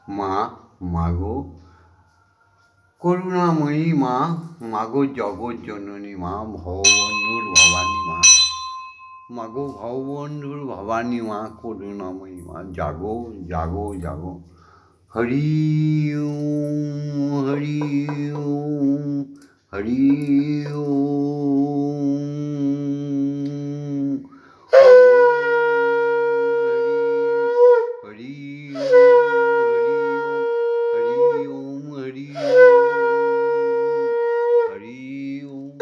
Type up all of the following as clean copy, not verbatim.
মা, মাগো করুণাময়ী মা, মাগো জগৎ জননী মা, ভববন্ধুর ভবানী মা, মাগো ভববন্ধুর ভবানী মা, করুণাময়ী মা, জাগো জাগো জাগো। হরি ওম হরি ওম হরি ওম হরি ওম হরি হরি ওম।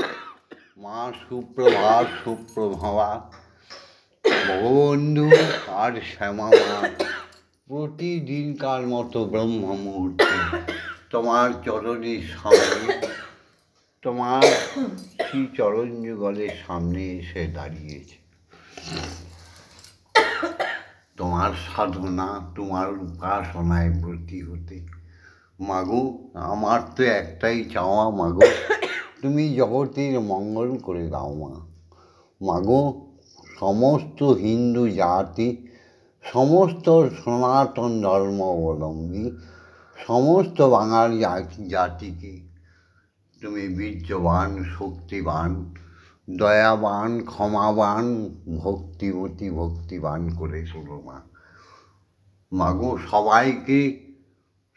মা সুপ্রভাত সুপ্রভাত, ভগবন্ধু আর শ্যামা মা, প্রতিদিনকার মতো ব্রহ্ম মুহূর্তে তোমার চরণের সামনে, তোমার শ্রী চরণ যুগলের সামনে এসে দাঁড়িয়েছে। তোমার সাধনা, তোমার উপাসনায় ব্রতী হতে। মাগো, আমার তো একটাই চাওয়া মাগো, তুমি জগতের মঙ্গল করে দাও মা। মাগো, সমস্ত হিন্দু জাতি, সমস্ত সনাতন ধর্ম অবলম্বী, সমস্ত বাঙাল জাতিকে তুমি বীর্যবান, শক্তিবান, দয়াবান, ক্ষমাবান, ভক্তিমতী, ভক্তিবান করে তোলো মা। মাগো, সবাইকে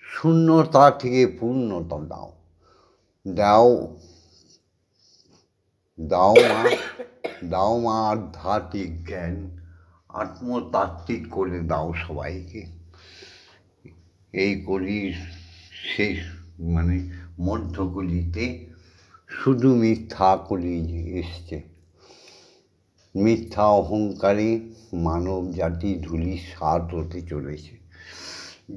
শূন্যতা থেকে পূর্ণতা দাও, দাও দাও মা, দাও মা আধ্যাত্মিক জ্ঞান, আত্মতাত্ত্বিক করে দাও সবাইকে। এই কলির শেষ মধ্যকলিতে শুধু মিথ্যা কলি এসছে। মিথ্যা অহংকারে মানব জাতি ধূলিসাৎ হতে চলেছে।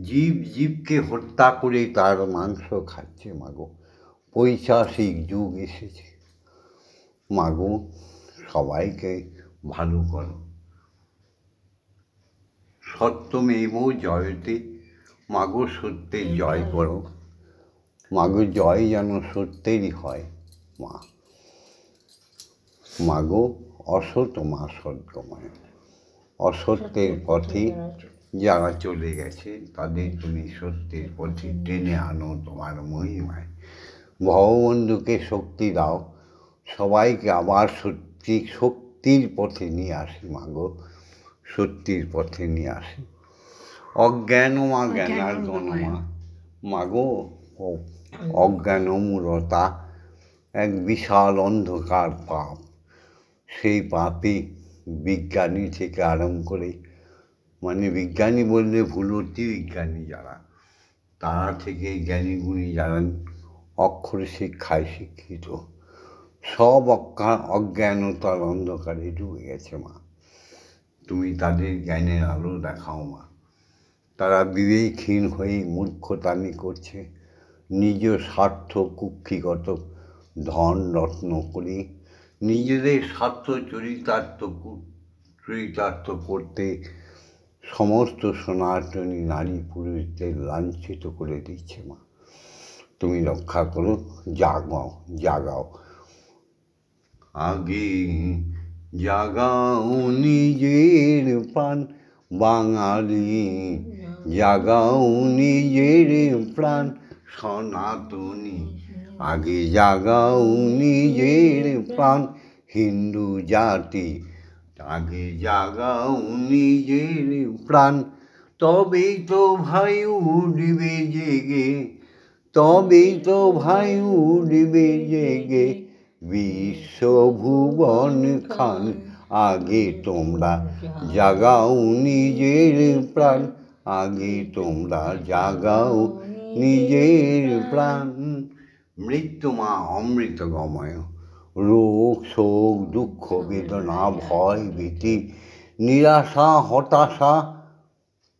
জীব জীবকে হত্যা করে তার মাংস খাচ্ছে মাগো। পৈশাচিক যুগ এসেছে মাগো, সবাইকে ভালো করো। সত্যমেব জয়তে, মাগো সত্যের জয় করো। মাগো, জয় যেন সত্যেরই হয় মা। মাগো, অসৎ মা সত্যময়, অসত্যের পথে যারা চলে গেছে তাদের তুমি সত্যের পথে টেনে আনো তোমার মহিমায়। ভগবন্ধুকে শক্তি দাও, সবাইকে আবার শক্তির পথে নিয়ে আসি মাগো, সত্যির পথে নিয়ে আসি। অজ্ঞান মা জ্ঞানার্জন মা, মাগো অজ্ঞানমূলতা এক বিশাল অন্ধকার পাপ। সেই পাপে বিজ্ঞানী থেকে আরম্ভ করে, বিজ্ঞানী বললে ভুল, অতি বিজ্ঞানী যারা, তারা থেকে জ্ঞানীগুণী যারা অক্ষর শিক্ষায় শিক্ষিত, সব অজ্ঞানতার অন্ধকারে ডুবে গেছে মা। তুমি তাদের জ্ঞানের আলো দেখাও মা। তারা বিবেকহীন হয়ে মূর্খতামি করছে, নিজ স্বার্থ কুক্ষিগত ধন রত্ন করে নিজেদের স্বার্থ চরিতার্থ করতে সমস্ত সনাতনী নারী পুরুষদের লাঞ্ছিত করে দিচ্ছে মা। তুমি রক্ষা করো, জাগাও জাগাও। আগে জাগাও নিজের প্রাণ বাঙালি, জাগাও নিজের প্রাণ সনাতনী। আগে জাগাও নিজের প্রাণ হিন্দু জাতি, আগে জাগাও নিজের প্রাণ। তবেই তো ভাই উঠবে জেগে, তবেই তো ভাই উঠবে জেগে বিশ্বভুবন খান। আগে তোমরা জাগাও নিজের প্রাণ, আগে তোমরা জাগাও নিজের প্রাণ। মৃত্যু মা অমৃত গময়, রোগ শোক দুঃখ বেদনা ভয় ভীতি নিরাশা হতাশা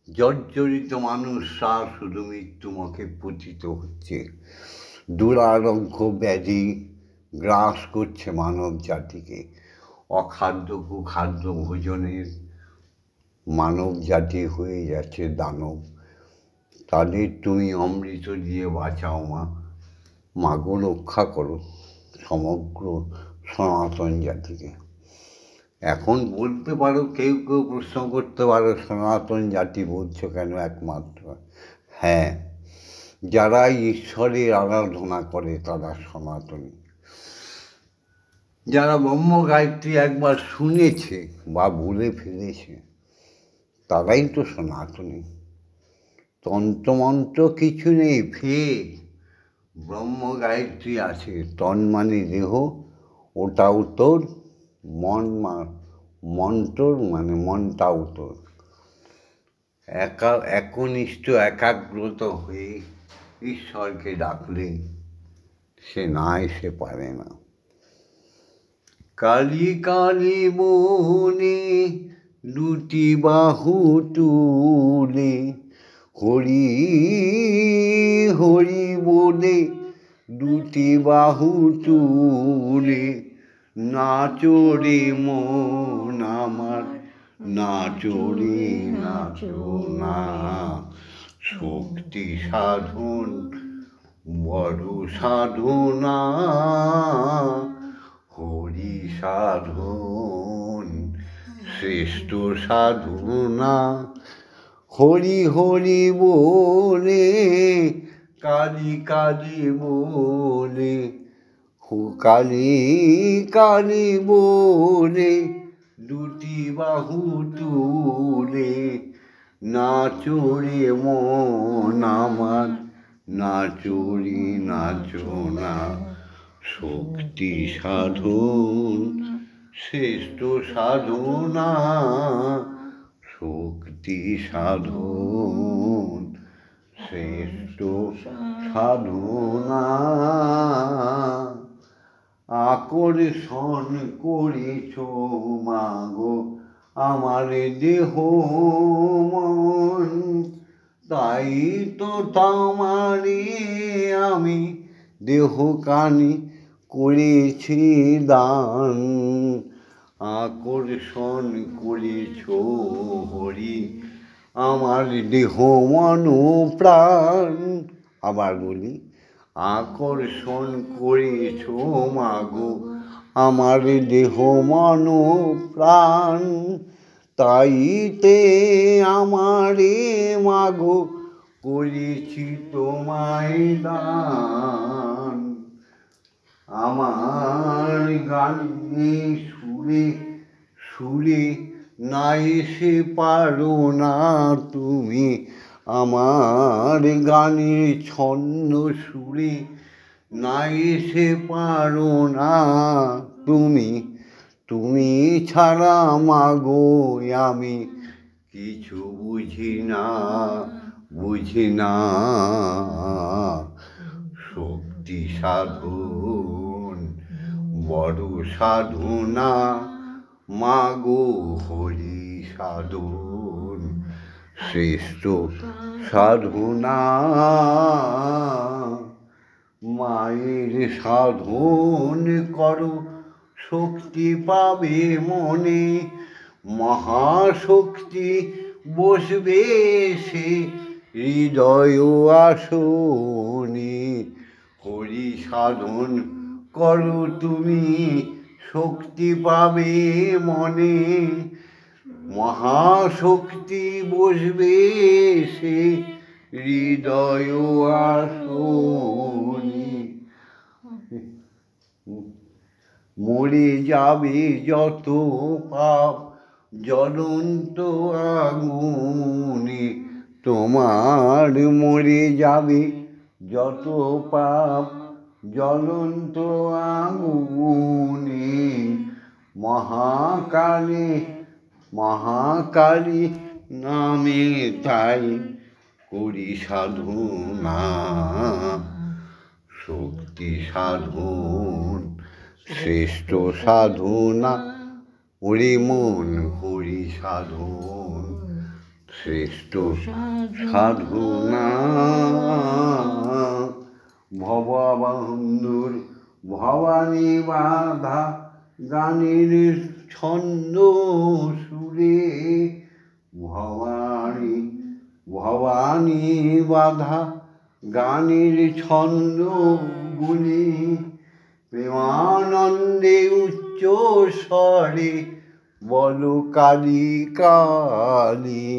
জর্জরিত মানুষরা শুধু মৃত্যুমুখে পতিত হচ্ছে। দুরারোগ্য ব্যাধি গ্রাস করছে মানব জাতিকে। অখাদ্য কুখাদ্য ভোজনের মানব জাতি হয়ে যাচ্ছে দানব। তাদের তুমি অমৃত দিয়ে বাঁচাও মা। মাগো, রক্ষা করো সমগ্র সনাতন জাতিকে। এখন বলতে পারো, কেউ কেউ প্রশ্ন করতে পারো, সনাতন জাতি বলছো কেন একমাত্র? হ্যাঁ, যারা ঈশ্বরের আরাধনা করে তারা সনাতনী। যারা ব্রহ্ম গায়ত্রী একবার শুনেছে বা বলে ফেলেছে তারাই তো সনাতনী। তন্ত্রমন্ত্র কিছু নেই, ফেক। ব্রহ্ম গায়ত্রী আছে, তন মানে দেহ, ওটাও তোর, মন্ত্র মানে মনটাও তোর। একনিষ্ঠ একাগ্রত হয়ে ঈশ্বরকে ডাকলে সে না এসে পারে না। কালী কালী বনে দুটি বাহু তুলে হরি হরি বলে দুটি বাহু তুলে নাচো রে মন আমার, নাচো রে নাচো না। শক্তি সাধন বড় সাধনা, হরি সাধন শ্রেষ্ঠ সাধনা। হরি হরি বলে কালী কালী বলে, কালী কালী বলে দুটি বাহু তুলে নাচো রে মন আমার, নাচো রে নাচো না। শক্তি সাধন শ্রেষ্ঠ সাধনা, শক্তি সাধন শ্রেষ্ঠ সাধনা। আকর্ষণ করেছ মাগো আমার দেহ মন, তাই তো তোমারে আমি দেহ কানি করেছি দান। আকর্ষণ করেছ হরি আমার দেহ মন প্রাণ। আবার বলি, আকর্ষণ করেছ মাগো আমার দেহ মন প্রাণ, তাইতে আমারে মাগো করেছি তোমায় দান। আমার গানে সুরে সুরে না এসে পারো না তুমি, আমার গানের ছন্ন সুরে না এসে পারো না তুমি। তুমি ছাড়া মাগো আমি কিছু বুঝি না, বুঝি না। শক্তি সাধন বড় সাধনা, মাগো হরি সাধন শ্রেষ্ঠ সাধনা। মায়ের সাধন করো শক্তি পাবে মনে, মহাশক্তি বসবে সে হৃদয় আসনে। হরি সাধন করো তুমি শক্তি পাবে মনে, মহাশক্তি বসবে সে হৃদয় আসনে। মরে যাবে যত পাপ জ্বলন্ত আগুনে, তোমার মরে যাবে যত পাপ জ্বলন্ত আগুনে। মহাকালে মহাকালী নামে তাই করি সাধনা। শক্তি সাধন শ্রেষ্ঠ সাধনা, ওরে মন হরি সাধন শ্রেষ্ঠ সাধনা। ভববন্ধুর ভবানী বাধা গানের ছন্দ সুরে, ভবানী ভবানী বাধা গানের ছন্দ গুলি, প্রেমানন্দে উচ্চ স্বরে বলো কালী কালী।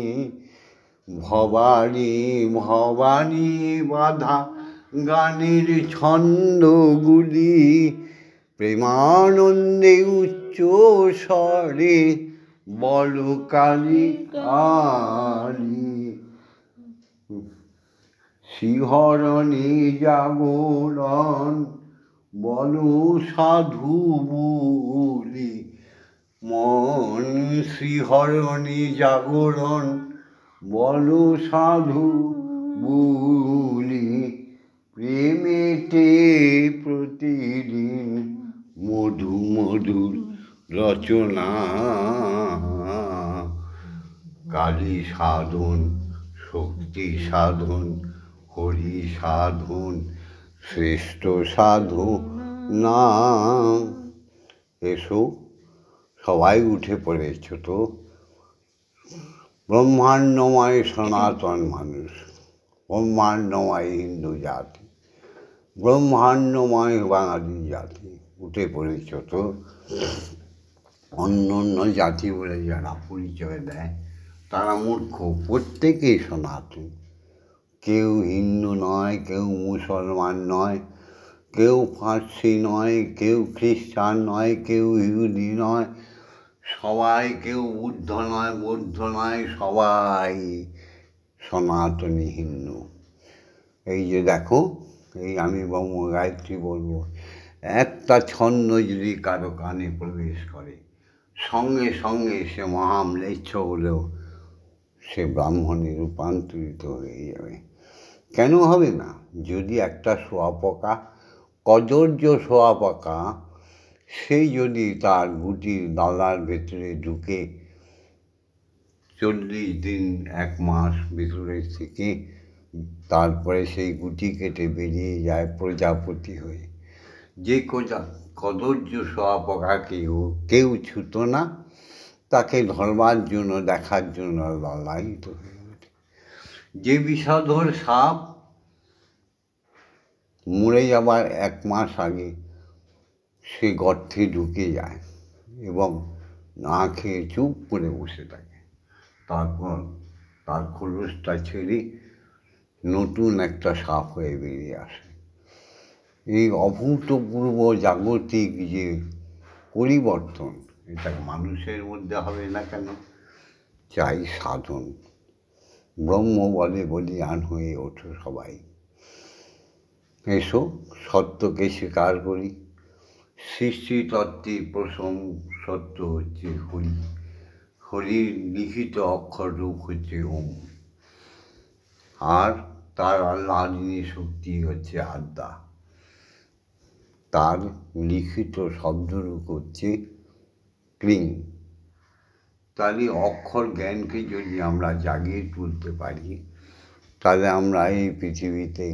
ভবানী ভবানী বাধা গানের ছন্দগুলি প্রেমানন্দে উচ্চ স্বরে বল কালী কালী। শিহরণে জাগরণ বল সাধু বলি, মন শিহরণে জাগরণ বল সাধু বলি। প্রেমেতে প্রতিদিন মধু মধুর রচনা, কালী সাধন শক্তি সাধন হরি সাধন শ্রেষ্ঠ সাধু না। এসো সবাই উঠে পড়েছ তো। ব্রহ্মাণ্ডময় সনাতন মানুষ, ব্রহ্মাণ্ডময় হিন্দু জাতি, ব্রহ্মাণ্ডময় বাঙালি জাতি, উঠে পড়েছ তো। অন্য অন্য জাতি বলে যারা পরিচয় দেয় তারা মূর্খ, প্রত্যেকেই সনাতন। কেউ হিন্দু নয়, কেউ মুসলমান নয়, কেউ ফার্সি নয়, কেউ খ্রিস্টান নয়, কেউ ইহুদি নয়, সবাই, কেউ বুদ্ধ নয়, বৌদ্ধ নয়, সবাই সনাতনী হিন্দু। এই যে দেখো, এই আমি ব্রহ্ম গায়ত্রী বলবো, একটা ছন্দ যদি কারো কানে প্রবেশ করে সঙ্গে সঙ্গে সে মহাম্লেচ্ছ হলেও সে ব্রাহ্মণে রূপান্তরিত হয়ে যাবে। কেন হবে না? যদি একটা শোয়াপোকা, কদর্য শোয়াপোকা, সেই যদি তার গুটির দালার ভেতরে ঢুকে 40 দিন 1 মাস ভেতরে থেকে তারপরে সেই গুটি কেটে বেরিয়ে যায় প্রজাপতি হয়ে, যে কদর্য শোয়াপোকাকেও কেউ ছুতো না, তাকে ধরবার জন্য, দেখার জন্য লালায়িত হয়ে ওঠে। যে বিষধর সাপ মরে যাবার 1 মাস আগে সে গর্তে ঢুকে যায় এবং না খেয়ে চুপ করে বসে থাকে, তারপর তার খোলসটা ছেড়ে নতুন একটা সাপ হয়ে বেরিয়ে আসে। এই অভূতপূর্ব জাগতিক যে পরিবর্তন, এটা মানুষের মধ্যে হবে না কেন? চাই সাধন। ব্রহ্ম বলে বলিয়ান হয়ে ওঠো সবাই। এসো সত্যকে স্বীকার করি। সৃষ্টিতত্ত্বে প্রথম সত্য হচ্ছে হরি, হরির লিখিত অক্ষর রূপ হচ্ছে ওম, আর তার আল্লাহরিনী শক্তি হচ্ছে আদ্যা, তার লিখিত শব্দরূপ হচ্ছে ক্লিং। তাহলে অক্ষর জ্ঞানকে যদি আমরা জাগিয়ে তুলতে পারি, তাহলে আমরা এই পৃথিবীতে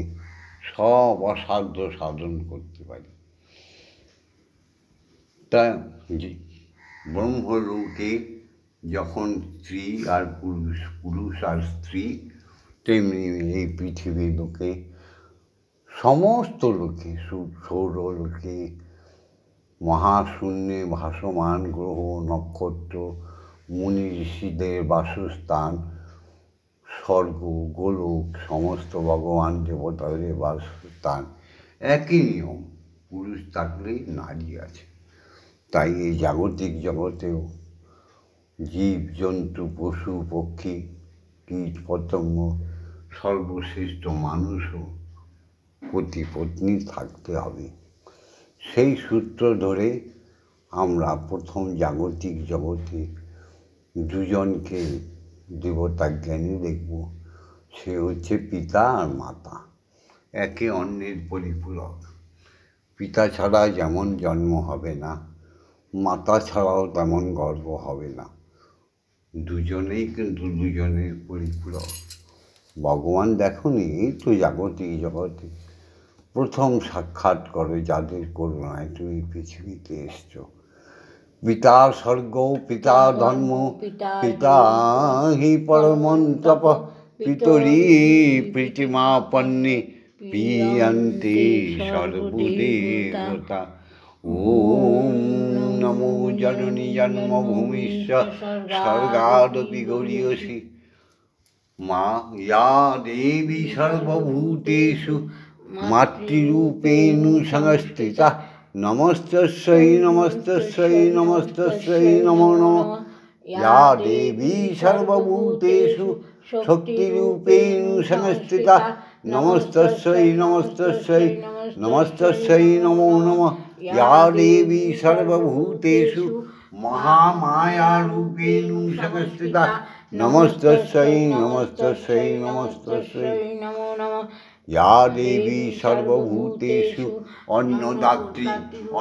সব অসাধ্য সাধন করতে পারি। তা ব্রহ্মলোকে যখন স্ত্রী আর পুরুষ, পুরুষ আর স্ত্রী, তেমনি এই পৃথিবীর লোকে, সমস্ত লোকে, সৌরলোকে, মহাশূন্যে ভাসমান গ্রহ নক্ষত্র, মুনি ঋষিদের বাসস্থান, স্বর্গ গোলক, সমস্ত ভগবান দেবতাদের বাসস্থান, একই নিয়ম। পুরুষ থাকলেই নারী আছে। তাই এই জাগতিক জগতেও জীব জন্তু পশু পক্ষী কীট পতঙ্গ, সর্বশ্রেষ্ঠ মানুষও পতি পত্নী থাকতে হবে। সেই সূত্র ধরে আমরা প্রথম জাগতিক জগতে দুজনকে দেবতা জ্ঞানে দেখব। সে হচ্ছে পিতা আর মাতা, একে অন্যের পরিপূরক। পিতা ছাড়া যেমন জন্ম হবে না, মাতা ছাড়াও তেমন গর্ব হবে না। দুজনেই কিন্তু দুজনের পরিপূরক। ভগবান দেখুনি, এই তো জাগতিক জগতে প্রথম সাক্ষাৎ করে যাদের করুণায় তুমি পৃথিবীতে এসছো। পিতা স্বর্গ পিতা ধর্ম পিতা হি পরমং তপ পিতরি প্রীতিমাপন্নে পিয়ন্তি সর্বদেবতা। ওম নমো জননী জন্মভূমিশ্চ স্বর্গাদপি গরীয়সী। মা ইয়া দেবী সর্বভূতেষু মাতৃরূপেণ সংস্থিতা নমস্তস্যৈ নমস্তস্যৈ নমস্তস্যৈ নমো নমঃ ইয়া দেবী সর্বভূতেষু শক্তিরূপেণ সংস্থিতা নমস্তস্যৈ নমস্তস্যৈ নমস্তস্যৈ নমো নমঃ ইয়া দেবী সর্বভূতেষু মহামায়ারূপেণ সংস্থিতা নমস্তস্যৈ নমস্তস্যৈ নমস্তস্যৈ নমো নমঃ ইয়া দেবী সর্বভূতেষু অন্নদাত্রী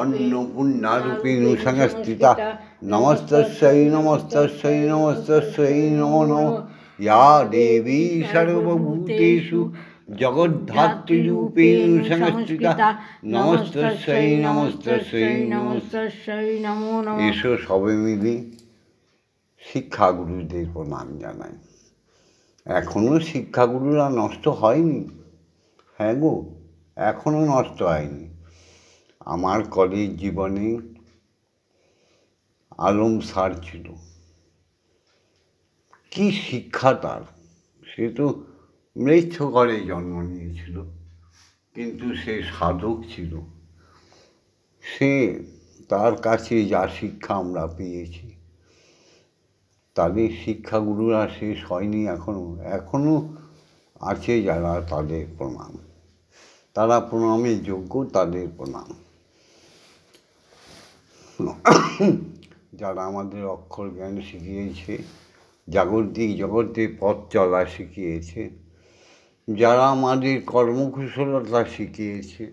অন্নপূর্ণারূপেণ সংস্থিতা নমস্তস্যৈ নমস্তস্যৈ নমস্তস্যৈ নমো নমঃ ইয়া দেবী সর্বভূতেষু জগদ্ধাত্রীরূপেণ সংস্থিতা নমস্তস্যৈ নমস্তস্যৈ নমস্তস্যৈ নমো নমঃ। এসো সবে মিলে শিক্ষাগুরুদের প্রণাম জানাই। এখনও শিক্ষাগুরুরা নষ্ট হয়নি, হ্যাঁ গো, এখনও নষ্ট হয়নি। আমার কলেজ জীবনে আলম স্যার ছিল, কি শিক্ষা তার! সে তো মৃচ্ছ ঘরে জন্ম নিয়েছিল, কিন্তু সে সাধক ছিল। তার কাছে যা শিক্ষা আমরা পেয়েছি, তাদের শিক্ষাগুরুরা শেষ হয়নি এখনও আছে যারা, তাদের প্রণাম। তারা প্রণামের যোগ্য, তাদের প্রণাম। যারা আমাদের অক্ষর জ্ঞান শিখিয়েছে, জাগতিক জগতে পথ চলা শিখিয়েছে, যারা আমাদের কর্মকুশলতা শিখিয়েছে,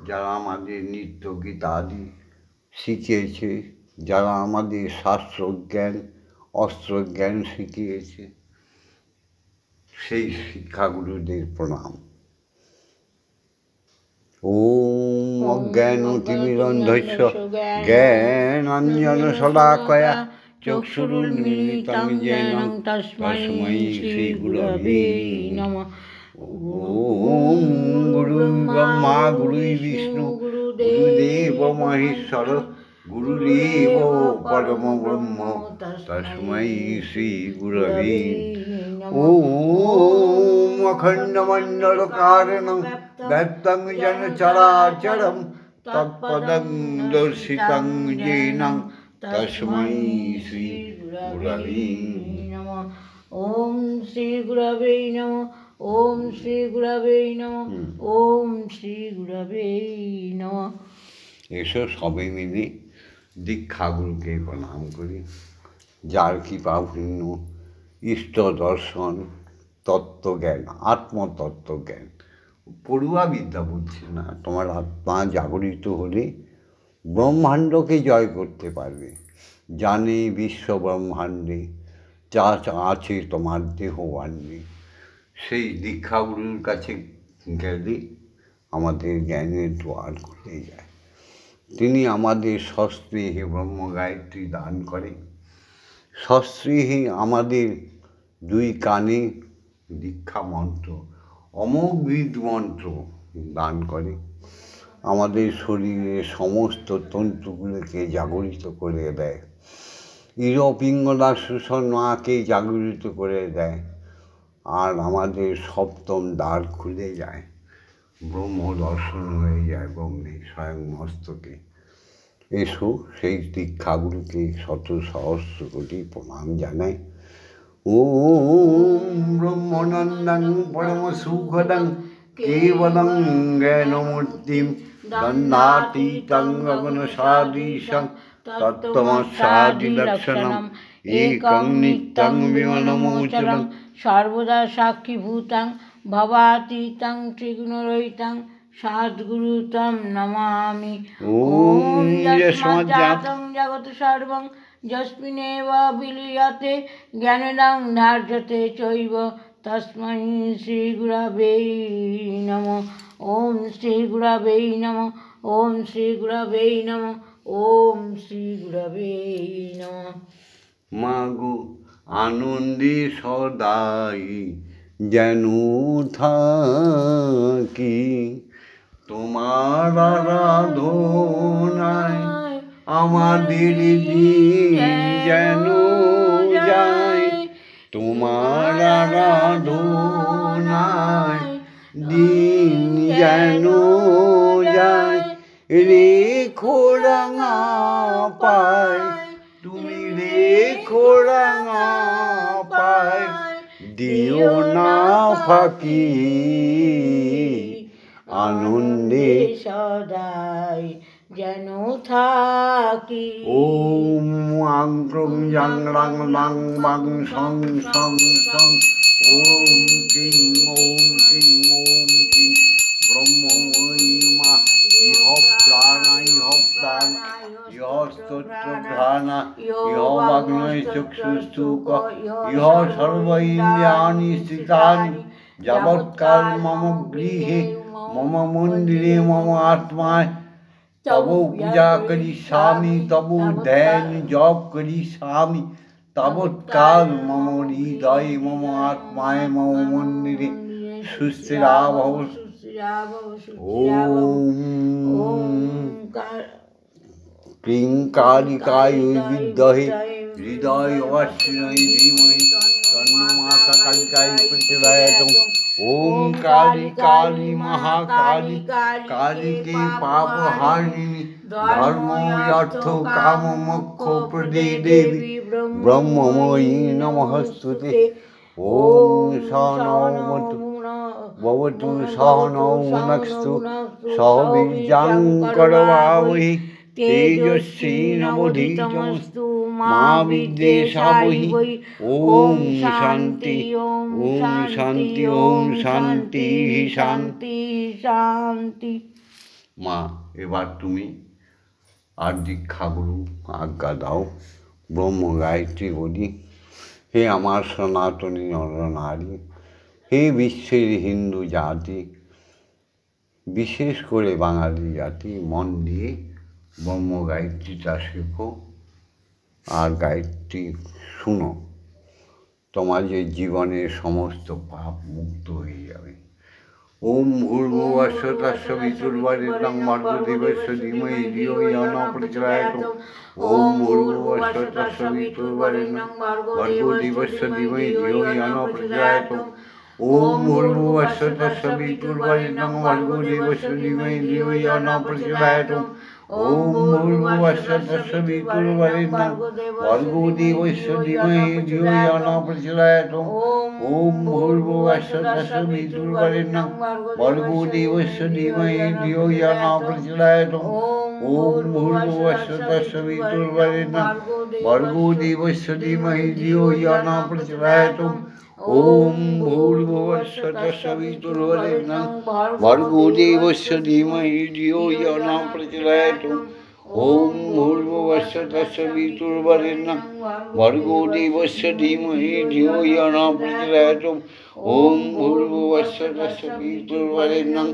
যারা আমাদের নিত্য গীতাদি শিখিয়েছে, যারা আমাদের শাস্ত্রজ্ঞান অস্ত্রজ্ঞান শিখিয়েছে, সেই শিক্ষাগুরুদের প্রণাম। ওম অজ্ঞানতিমিরন্ধস্য জ্ঞানাঞ্জনশলাকয়া চক্ষুরুন্মিলিतं येन তস্मै শ্রীগুরবে নমঃ। ওম গুরুর্ব্রহ্মা গুরুর্বিষ্ণু গুরুদেব মহেশ্বর গুরুদেব পরমব্রহ্ম তস্मै শ্রীগুরবে। ওম অখণ্ডমণ্ডলকারণং ব্যক্तं যেন চরাচরং তৎপদং দর্শিतं येन তস্मै শ্রীগুরবে নমঃ। ওম শ্রীগুরবে নমঃ। ওম শ্রীগুরবে নমঃ। ওম শ্রীগুরবে নমঃ। এসো সবে মিলে দীক্ষাগুরুকে প্রণাম করি, যার কৃপাপূর্ণ ইষ্ট দর্শন, তত্ত্বজ্ঞান, আত্মতত্ত্বজ্ঞান। পড়ুয়া বিদ্যা বলছে না, তোমার আত্মা জাগরিত হলে ব্রহ্মাণ্ডকে জয় করতে পারবে। জানে বিশ্ব ব্রহ্মাণ্ডে যা আছে তোমার দেহ আনবে। সেই দীক্ষাগুরুর কাছে গেলে আমাদের জ্ঞানের দ্বার খুলে যায়। তিনি আমাদের সস্নেহে ব্রহ্মগায়ত্রী দান করে, সস্নেহে আমাদের দুই কানে দীক্ষা মন্ত্র, অমোঘ বীজ মন্ত্র দান করে, আমাদের শরীরের সমস্ত তন্তুগুলোকে জাগরিত করে দেয়, ইরপিঙ্গলা সুষমাকে জাগরিত করে দেয়, আর আমাদের সপ্তম দ্বার খুলে যায়, ব্রহ্ম দর্শন হয়ে যায় ব্রহ্মের স্বয়ং মস্তকে। এসো সেই দীক্ষাগুরুকে শত সহস্র কোটি প্রণাম জানাই। ওম ব্রহ্মনন্দং পরম সুখদং কেবলং জ্ঞানমূর্তিং দণ্ডাতীতং গগনসদৃশং তত্ত্বমস্যাদিলক্ষণম একং নিত্যং বিমলমোচরং সর্বদা সাক্ষীভূতং ভবাতীতং ত্রিগুণরহিতং সদ্গুরুতম নমামি। ওম যস্মাজ্জাতং জগৎ সর্বং যস্মিন্নেব বিলীয়তে জ্ঞানেন ধার্যতে চৈব তস্मै শ্রীগুরবে নমঃ। ওম শ্রীগুরবে নমঃ। ওম শ্রীগুরবে নমঃ। ওম শ্রীগুরবে নমঃ। মাগো আনন্দে সদাই যেন থাকি, তোমার আরাধনায় আমাদের দিন যেন যায়, তোমার আরাধনায় দিন যেন যায়, রেখো রাঙা পায়, তুমি রেখো রাঙা পায়, দিও না ফাঁকি, আনন্দে সদাই যেন থাকি। ওম আংক্রং জাং রাং লাং বাং সং সং সং, ওম কিং ওম কিং ওম কিং, ব্রহ্মময়ী মা ইহ প্রাণা ইহ প্রাণা ইহ স্তোত্র ঘ্রাণা ইহ বাগ্নয় চক্ষুস্তুক ইহ সর্ব ইন্দ্রিয়াণি স্থিতানি, যাবৎকাল মম গৃহে মম মন্দিরে মম আত্মায় তব পূজা করিষ্যামি, তব ধ্যান জপ করিষ্যামি, তাবৎকাল মম হৃদয়ে মম আত্মায় মম মন্দিরে সুস্থিরা ভব। ওম ক্লিং কালিকায় বিদ্মহে হৃদয় অশ্রয় ধীমহি তন্নো মাতা কালিকায় প্রচোদয়াৎ। ওম কালী কালী মহাকালী কালীকে পাপ হারিণী, ধর্ম অর্থ কাম মোক্ষ প্রদে দেবী, ব্রহ্মময়ী নমস্তুতে। ওম সহনৌমতু ভবতু সহনৌ ভুনক্তু সহ বীর্যং করবাবহি, তেজস্বী নবধীতমস্তু মা বিদ্বেষাবহি। ওম শান্তি ওম শান্তি ওম শান্তি শান্তি শান্তি। মা, এবার তুমি আর দীক্ষাগুরু আজ্ঞা দাও। ব্রহ্ম গায়ত্রী বলি। হে আমার সনাতনী নরনারী, হে বিশ্বের হিন্দু জাতি, বিশেষ করে বাঙালি জাতি, মন দিয়ে ব্রহ্ম গায়ত্রীটা শেখো আর গায়ত্রী শুনো। তোমার যে জীবনের সমস্ত পাপ মুক্ত হয়ে যাবে। ওম ভূর্ভুবঃ স্বঃ বিতুর্বরেণ্যং ভর্গো দেবস্য ধীমহি ধিয়ো ইয়ো ন প্রচোদয়াৎ। ওম ভূর্ভুবঃ স্বঃ বিতুর্বরেণ্যং ভর্গো দেবস্য ধীমহি ধিয়ো ইয়ো ন প্রচোদয়াৎ। ওম ভূর্ভুবঃ স্বঃ বিতুর্বরেণ্যং ভর্গো দেবস্য ধীমহি ধিয়ো ইয়ো ন প্রচোদয়াৎ। ওম ভূর্ভুবঃ স্বঃ বিতুর্বরেণ্যং ভর্গো দেবস্য ধীমহি ধিয়ো ইয়ো ন প্রচোদয়াৎ। ওম ভূর্ভুবঃ স্বঃ বিতুর্বরেণ্যং ভর্গো দেবস্য ধীমহি ধিয়ো ইয়ো ন প্রচোদয়াৎ। ওম ভূর্ভুবঃ স্বঃ বিতুর্বরেণ্যং ভর্গো দেবস্য ধীমহি ধিয়ো ইয়ো ন প্রচোদয়াৎ। ওম ভূর্ভুবঃ স্বঃ বিতুর্বরেণ্যং ভর্গো দেবস্য ধীমহি ধিয়ো ইয়ো ন প্রচোদয়াৎ। ওম ভূর্ভুবঃ স্বঃ বিতুর্বরেণ্যং ভর্গো দেবস্য ধীমহি ধিয়ো ইয়ো ন প্রচোদয়াৎ। ওম ভূর্ভুবঃ স্বঃ বিতুর্বরেণ্যং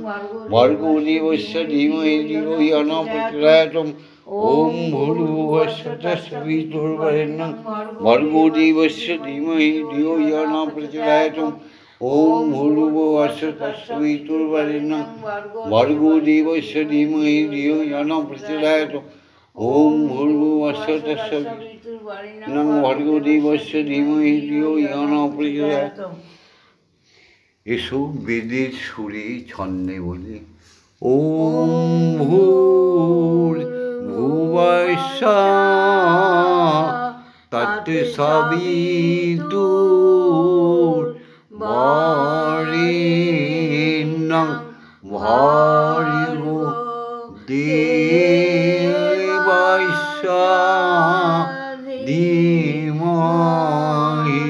ভর্গো দেবস্য ধীমহি ধিয়ো ইয়ো ন প্রচোদয়াৎ। ওম ভূর্ভুবঃ স্বঃ বিতুর্বরেণ্যং ভর্গো দেবস্য ধীমহি ধিয়ো ইয়ো ন প্রচোদয়াৎ। ওম ভূর্ভুবঃ স্বঃ বিতুর্বরেণ্যং ভর্গো দেবস্য ধীমহি ধিয়ো ইয়ো ন প্রচোদয়াৎ। ওম ভূর্ভুবঃ স্বঃ বিতুর্বরেণ্যং ভর্গো দেবস্য ধীমহি ধিয়ো ইয়ো ন প্রচোদয়াৎ। এসো বেদের সুরে ছন্দে বলি। ওম ভূর্ভুবঃ স্বঃ তৎসবিতুর্বরেণ্যং ভর্গো দেবস্য ধীমহি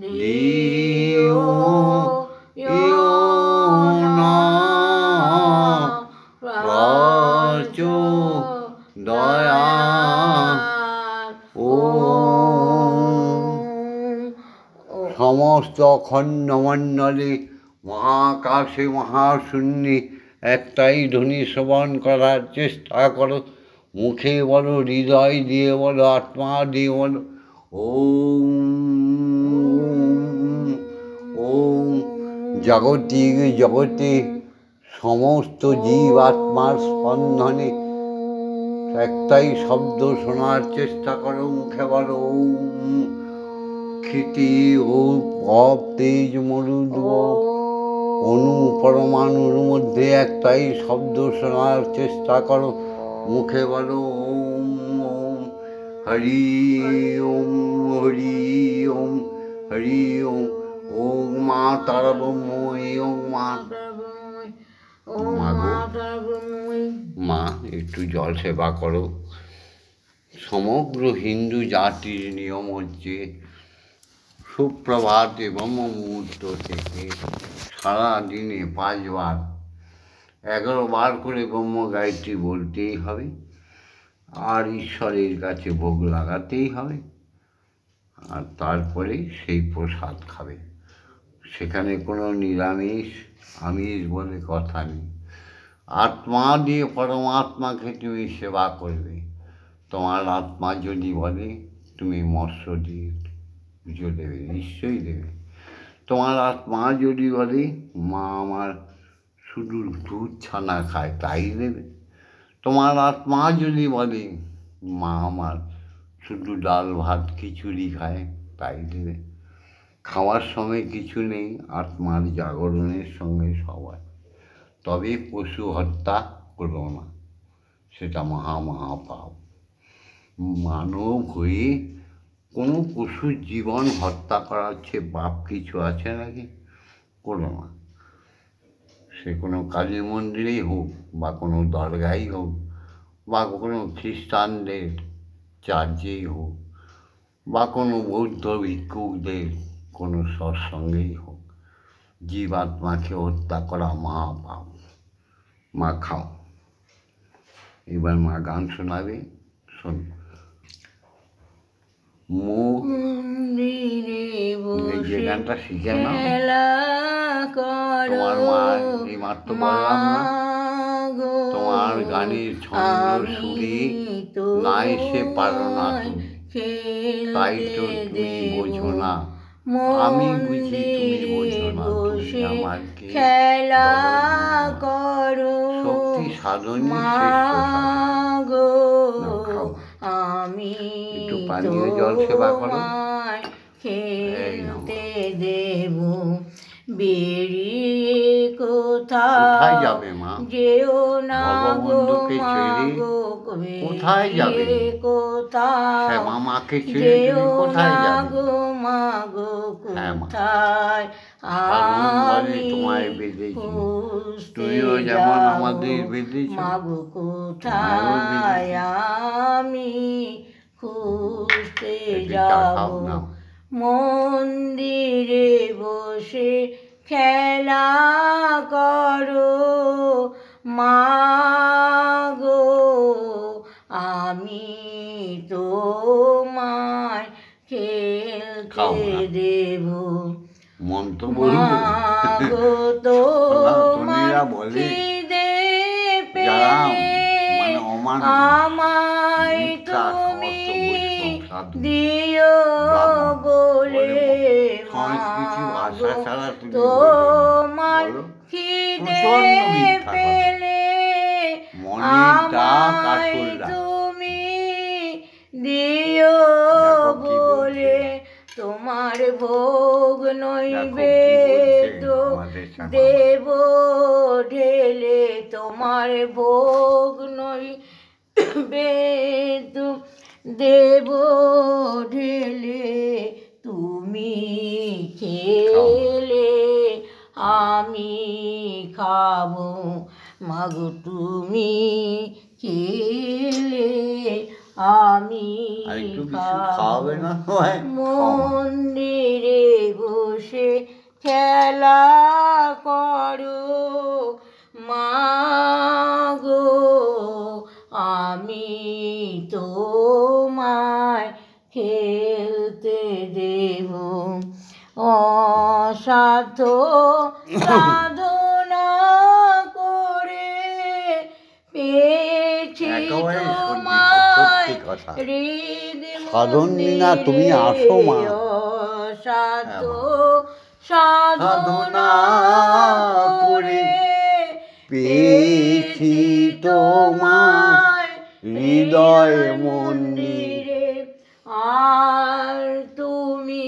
ধিয়ো ইয়ো ন প্রচোদয়াৎ। সমস্ত অখণ্ডমণ্ডলে মহাকাশে মহাশূন্যে একটাই ধ্বনি শ্রবণ করার চেষ্টা করো। মুখে বলো, হৃদয় দিয়ে বলো, আত্মা দিয়ে বলো। ওম ওম। জাগতিক জগতে সমস্ত জীব আত্মার স্পন্দনে একটাই শব্দ শোনার চেষ্টা করো। মুখে বলো ওম। ক্ষিতি ও পপ তেজ মরুদ অণু পরমাণুর মধ্যে একটাই শব্দ শোনার চেষ্টা করো, মুখে বলো ওম ওম হরি ওম হরি ওম হরি ওম। ওম মা তারা ব্রহ্ম ওম মা মা একটু জল সেবা করো। সমগ্র হিন্দু জাতির নিয়ম হচ্ছে সুপ্রভাতে ব্রহ্ম মুহূর্ত থেকে সারাদিনে 5 বার 11 বার করে ব্রহ্ম গায়ত্রী বলতেই হবে, আর ঈশ্বরের কাছে ভোগ লাগাতেই হবে, আর তারপরে সেই প্রসাদ খাবে। সেখানে কোনো নিরামিষ আমিষ বলে কথা নেই। আত্মা দিয়ে পরমাত্মাকে তুমি সেবা করবে। তোমার আত্মা যদি বলে তুমি মৎস্য দিয়ে পুজো দেবে, নিশ্চয়ই দেবে। তোমার আত্মা যদি বলে মা আমার শুধু দুধ ছানা খায়, তাই দেবে। তোমার আত্মা যদি বলে মা আমার শুধু ডাল ভাত খিচুড়ি খায়, তাই দেবে। খাওয়ার সময় কিছু নেই, আত্মার জাগরণের সঙ্গে সবাই। তবে পশু হত্যা করো না, সেটা মহাপাপ। মানব হয়ে কোনো পশুর জীবন হত্যা করার চেয়ে পাপ কিছু আছে নাকি? করো না। সে কোনো কালী মন্দিরেই হোক বা কোনো দরগাই হোক বা কোনো খ্রিস্টানদের চার্চেই হোক বা কোনো বৌদ্ধ ভিক্ষুকদের কোনো সৎসঙ্গেই হোক, জীবাত্মাকে হত্যা করা মহাপাপ। মা খাও। এবার মা গান শোনাবে, শোন। যে গানটা শিখে নাও, তোমার মা এই মাত্র বললাম না, তোমার গানের ছন্দ সুরি না এসে পারো না তুমি, তাই তো তুমি বোঝো না। আমি বুঝি তুমি বোঝো না, তুমি আমাকে শক্তি সাধনী আমি একটু পানীয় জল সেবা করো। খেলতে দেব বেরিয়ে কোথায় যাবে মা? যেও না ভগবন্ধুকে ছেড়ে কোথায় যাবে? কোথায় মাকে ছেড়ে তুমি কোথায় যাবে? মাগো কোথায় আমি তোমায় বেঁধেছি, তুমিও যেমন আমাদের বেঁধেছ। মাগো কোথায় আমি খুঁজতে যাব, মন্দিরে বসে খেলা করো মাগো, আমি তোমায় খেলতে দেব। মন্ত্র মাগো তোমার খিদে পেলে আমায় তুমি দিও বলে, মাগো তোমার খিদে পেলে আমায় তুমি দিও বলে, তোমার ভোগ নৈবেদ্য দেব ঢেলে, তোমার ভোগ নৈবেদ্য দেব ঢেলে, তুমি খেলে আমি খাবো মাগো, তুমি খেলে আমি খাবো। মন্দিরে বসে খেলা করো মাগো, আমি তোমায় খেলতে দেব। অসাধ্য সাধনা করে পেয়েছি তোমায় সাধনা, তুমি আসো মা। অসাধ্য সাধনা করে পেয়েছি তোমায় হৃদয় মন্দিরে, আর তুমি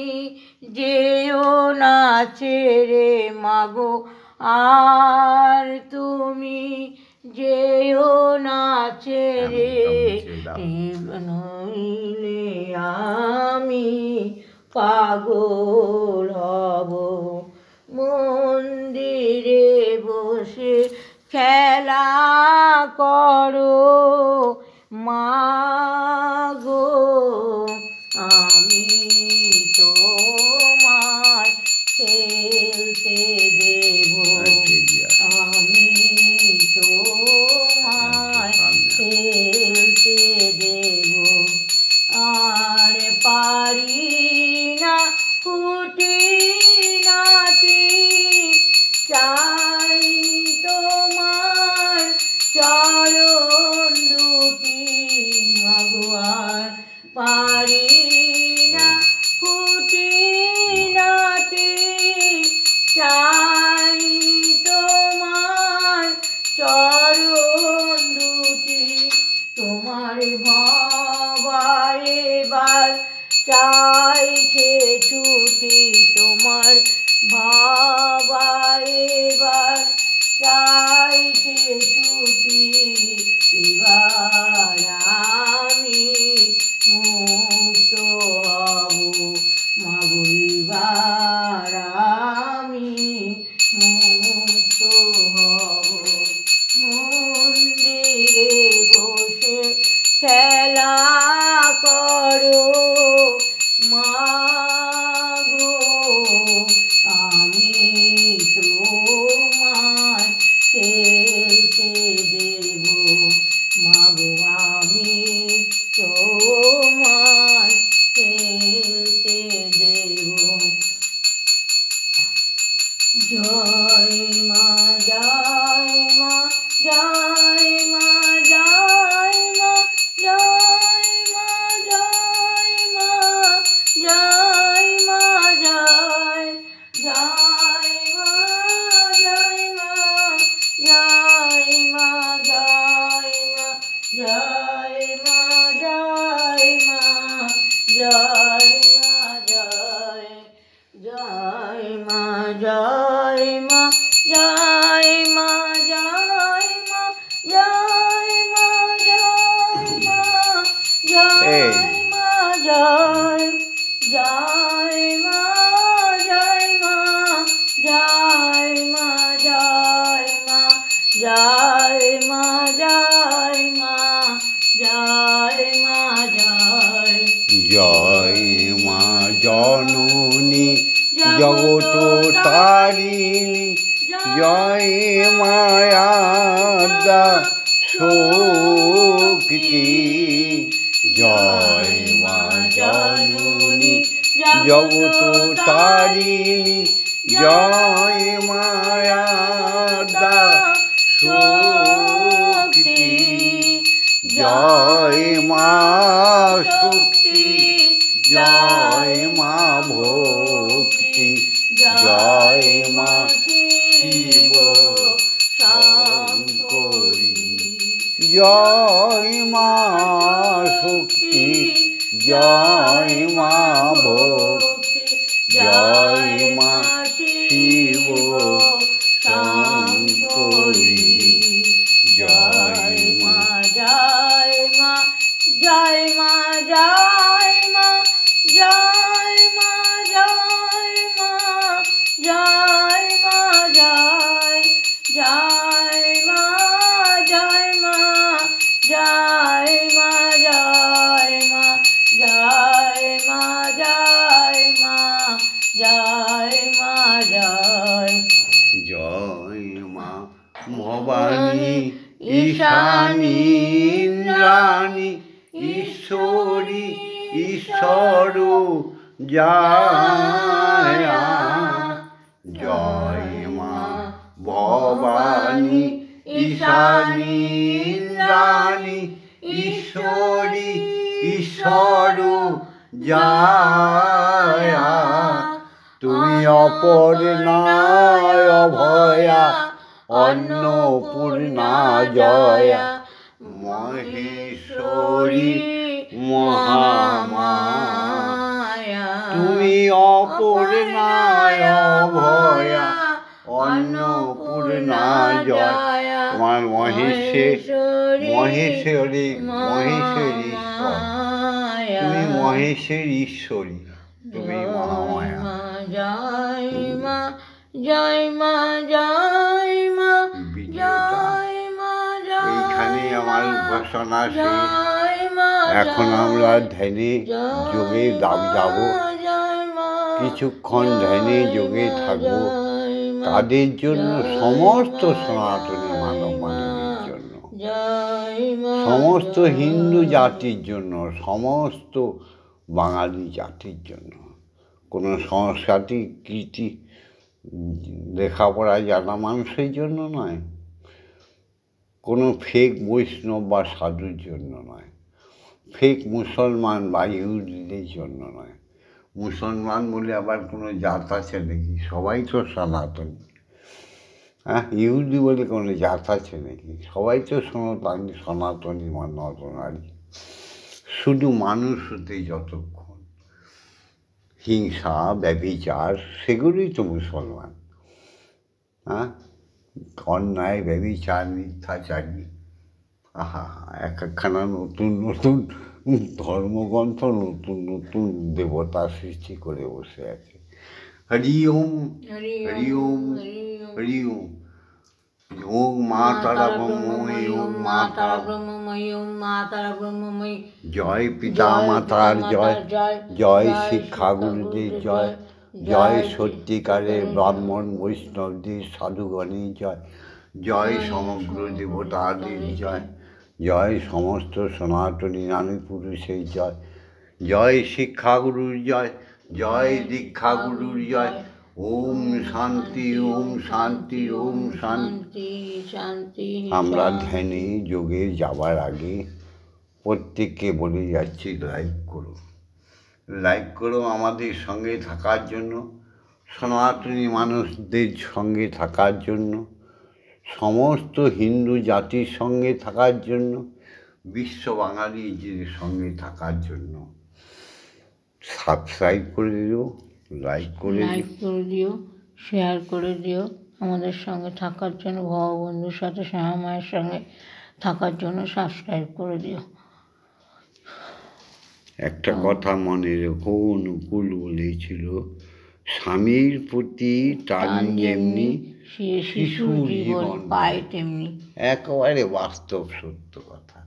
যেও না ছেড়ে মাগো আর তুমি যেও না ছেড়ে নইলে আমি পাগল হব মন্দিরে বসে খেলা করো মাগো আমি তোমায় খেলতে দেব আমি তোমায় খেলতে দেব আর পারি না খুঁটিনাটি চাই তোমার চরণ দুটি মাগো আর পারি না খুঁটিনাটি চাই তোমার চরণ দুটি তোমার ভাবায় এবার চাইছে ছুটি তোমার ভাবায় এবার চাইছে ছুটি এবার আমি মুক্ত হব মাগো এবার আমি মুক্ত হব মন্দিরে বসে খেলা করো মাগো আমি তোমায় খেলতে দেব মাগো আমি তোমায় খেলতে দেব জয় মা জয় মা জয় মা জয় মা জয় মা জয় মা জয় মা জয় জয় মা জয় মা জয় মা জয় মা জয় মা জয় মা জয় মা জয় জয় মা জয় মা জয় মা জয় মা জয় মা জয় মা জয় মা জয় জয় মা জয় মা জয় মা জয় মা জয় মা জয় মা জয় মা জয় জয় মা জননী জগত তারিণী জয় মায়াদা শক্তি জয় মা জননী জগত তারিণী জয় মায়াদা শক্তি জয় মা শক্তি জয় মা ভক্তি জয় মা শিব শঙ্করী জয় মা শক্তি জয় মা ভক্তি জয় মা শিব শঙ্করী জয় মা জয় মা জয় মা জয় মা জয় মা জয় মা জয় মা জয় জয় মা জয় মা জয় মা জয় মা জয় মা জয় মা জয় মা জয় জয় মা ভবানী ঈশানী রানী ঈশ্বরী ঈশ্বর জয় জয় মা ভবানী ঈশানী রানী ঈশ্বরী ঈশ্বর জয় তুমি অপর্ণা অভয়া অন্নপূর্ণা জয়া মহেশ্বরী মহামায়া তুমি অপূর্ণায় অভয়া অন্নপূর্ণা জয়। তোমার মহেশ্বরী তুমি মহেশের ঈশ্বরী, তুমি মহামায়া। জয় মা জয় মা জয় মা জয় মা জয়। এইখানে আমার উপাসনা শেষ। জয় মা এখন আমরা ধ্যানে যোগে যাব, কিছুক্ষণ ধ্যানে যোগে থাকবো। তাদের জন্য, সমস্ত সনাতনী মানব মানবীর জন্য, সমস্ত হিন্দু জাতির জন্য, সমস্ত বাঙালি জাতির জন্য। কোনো সংস্কৃতি কীর্তি লেখাপড়া জানা মানুষের জন্য নয়, কোনো ফেক বৈষ্ণব বা সাধুর জন্য নয়, ফেক মুসলমান বা ইহুদিদের জন্য নয়। মুসলমান বলে আবার কোনো জাত আছে নাকি? সবাই তো সনাতনী। হ্যাঁ, ইহুদি বলে কোনো জাত আছে নাকি? সবাই তো সনাতনী নরনারী। শুধু মানুষ হতে যতক্ষণ হিংসা ব্যভিচার, সেগুলোই তো মুসলমান। হ্যাঁ, অন্যায় ব্যভিচার মিথ্যাচারী, আহা, এক একখানা নতুন নতুন ধর্মগ্রন্থ, নতুন নতুন দেবতা সৃষ্টি করে বসে আছে। হরি ওম হরি ওম হরি ওম। ওম মা তারা ব্রহ্মময়ী, ওম মা তারা ব্রহ্মময়ী, ওম মা তারা ব্রহ্মময়ী। জয় পিতা মাতার জয়, জয় শিক্ষা গুরুদের জয়, জয় সত্যিকারের ব্রাহ্মণ বৈষ্ণবদের সাধুগণের জয়, জয় সমগ্র দেবতাদের জয়, জয় সমস্ত সনাতনী নামী পুরুষের জয়, জয় শিক্ষাগুরুর জয়, জয় দীক্ষাগুরুর জয়। ওম শান্তি, ওম শান্তি, ওম শান্তি শান্তি। আমরা ধ্যানে যোগে যাবার আগে প্রত্যেককে বলে যাচ্ছি, লাইক করো, লাইক করো আমাদের সঙ্গে থাকার জন্য, সনাতনী মানুষদের সঙ্গে থাকার জন্য, সমস্ত হিন্দু জাতির সঙ্গে থাকার জন্য, বিশ্ব বাঙালিদের সঙ্গে থাকার জন্য। সাবস্ক্রাইব করে দিও, লাইক করে দিও, শেয়ার করে দিও। আমাদের সঙ্গে থাকার জন্য, ভববন্ধুর সাথে শ্যামামায়ের সঙ্গে থাকার জন্য সাবস্ক্রাইব করে দিও। একটা কথা মনে রেখো, অনুকূল বলেছিল, স্বামীর প্রতি টান যেমনি শিশুর জীবন পায় তেমনি। একেবারে বাস্তব সত্য কথা।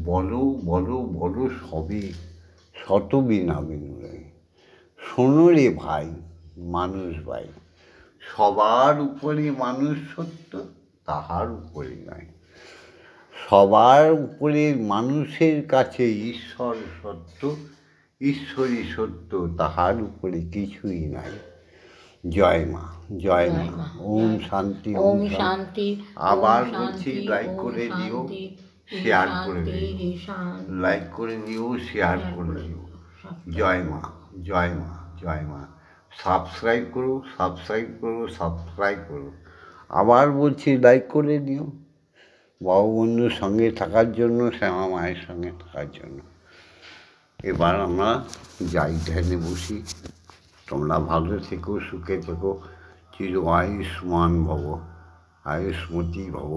বলো বলো বলো সবে শত বিনা বিনুরে। শোনো রে ভাই, মানুষ ভাই, সবার উপরে মানুষ সত্য, তাহার উপরে নয়। সবার উপরে মানুষের কাছে ঈশ্বর সত্য, ঈশ্বরই সত্য, তাহার উপরে কিছুই নাই। জয় মা, জয় মা। ওম শান্তি, ওম শান্তি। আবার বলছি, লাইক করে দিও, শেয়ার করে দিও, লাইক করে দিও, শেয়ার করে দিও। জয় মা, জয় মা, জয় মা। সাবস্ক্রাইব করো, সাবস্ক্রাইব করো, সাবস্ক্রাইব করো। আবার বলছি, লাইক করে দিও, ভববন্ধুর সঙ্গে থাকার জন্য, শ্যামা মায়ের সঙ্গে থাকার জন্য। এবার আমরা যাই, ধ্যানে বসি। তোমরা ভালো থেকো, সুখে থেকো, চির আয়ুষ্মান ভব, আয়ুষ্মতী ভব।